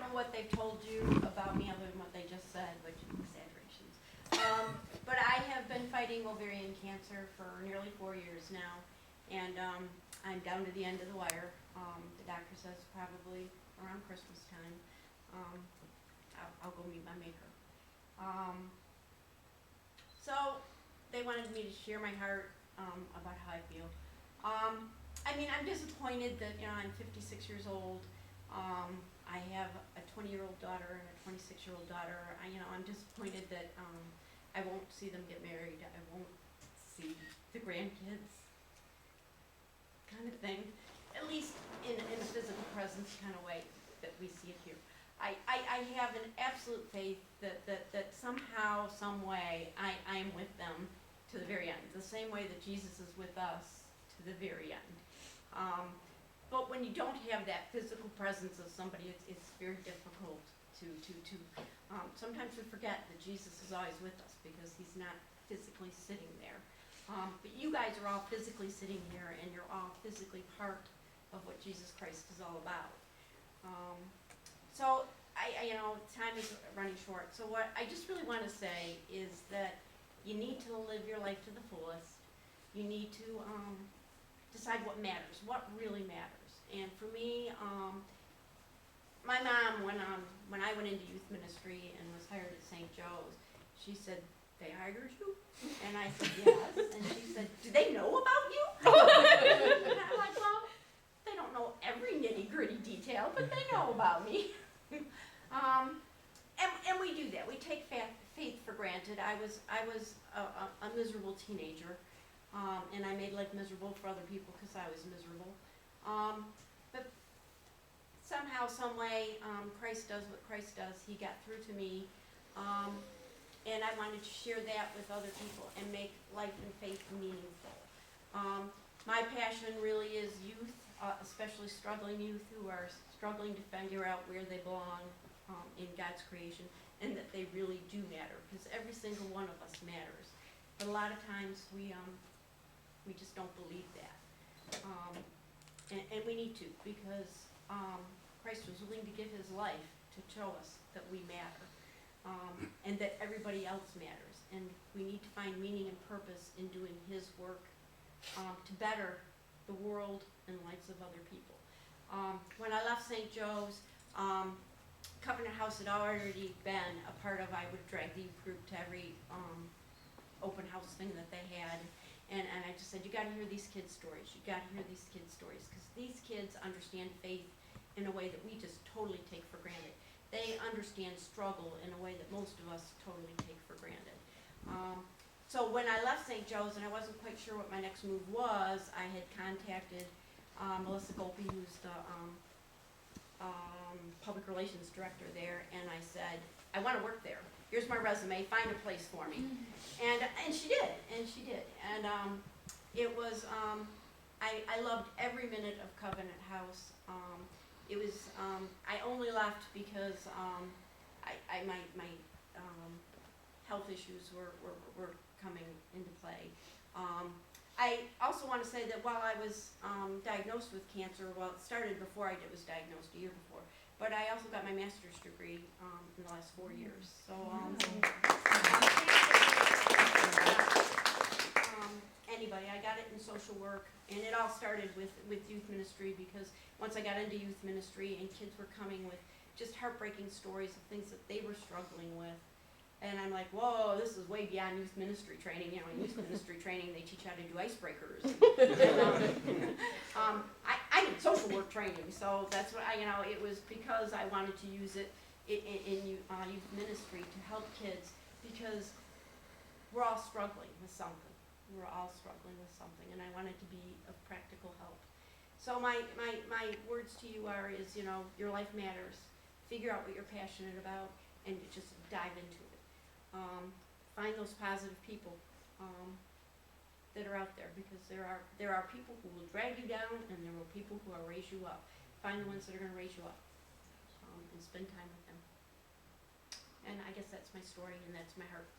know what they've told you about me other than what they just said, which is exaggerations. But I have been fighting ovarian cancer for nearly 4 years now, and I'm down to the end of the wire. The doctor says probably around Christmas time, I'll go meet my maker. So they wanted me to share my heart about how I feel. I mean, I'm disappointed that, I'm 56 years old. I have a 20-year-old daughter and a 26-year-old daughter. I'm disappointed that I won't see them get married. I won't see the grandkids, kind of thing. At least in a physical presence kind of way that we see it here. I have an absolute faith that somehow, some way, I am with them to the very end. The same way that Jesus is with us to the very end. But when you don't have that physical presence of somebody, it's very difficult to sometimes we forget that Jesus is always with us because he's not physically sitting there. But you guys are all physically sitting here, and you're all physically part of what Jesus Christ is all about. So time is running short. So what I just really want to say is that you need to live your life to the fullest. You need to decide what matters, what really matters. And for me, my mom, when I went into youth ministry and was hired at St. Joe's, she said, "They hired you?" And I said, "Yes." And she said, "Do they know about you?" And I'm like, "Well, they don't know every nitty-gritty detail, but they know about me." And we do that. We take faith for granted. I was a miserable teenager, and I made life miserable for other people because I was miserable. But somehow, some way, Christ does what Christ does. He got through to me, and I wanted to share that with other people and make life and faith meaningful. My passion really is youth, especially struggling youth who are struggling to figure out where they belong in God's creation, and that they really do matter, because every single one of us matters. But a lot of times we just don't believe that. And we need to, because Christ was willing to give his life to show us that we matter, and that everybody else matters. And we need to find meaning and purpose in doing his work to better the world and lives of other people. When I left St. Joe's, Covenant House had already been a part of, I would drag the youth group to every open house thing that they had. And I just said, you got to hear these kids' stories. You got to hear these kids' stories, because these kids understand faith in a way that we just totally take for granted. They understand struggle in a way that most of us totally take for granted. So when I left St. Joe's and I wasn't quite sure what my next move was, I had contacted Melissa Golpe, who's the public relations director there, and I said, I want to work there. Here's my resume, find a place for me. And she did, and it was, I loved every minute of Covenant House. It was, I only left because my health issues were coming into play. I also want to say that while I was diagnosed with cancer, well, it started before I was diagnosed, a year before, but I also got my master's degree in the last 4 years. So anybody, I got it in social work, and it all started with youth ministry, because once I got into youth ministry and kids were coming with just heartbreaking stories of things that they were struggling with. And I'm like, whoa, this is way beyond youth ministry training. In youth ministry training, they teach how to do icebreakers. I did social work training, so that's what it was because I wanted to use it in youth ministry to help kids, because we're all struggling with something. We're all struggling with something, and I wanted to be of practical help. So my words to you is, your life matters. Figure out what you're passionate about, and just dive into it. Find those positive people that are out there, because there are people who will drag you down, and there are people who will raise you up. Find the ones that are going to raise you up, and spend time with them. And I guess that's my story, and that's my heart.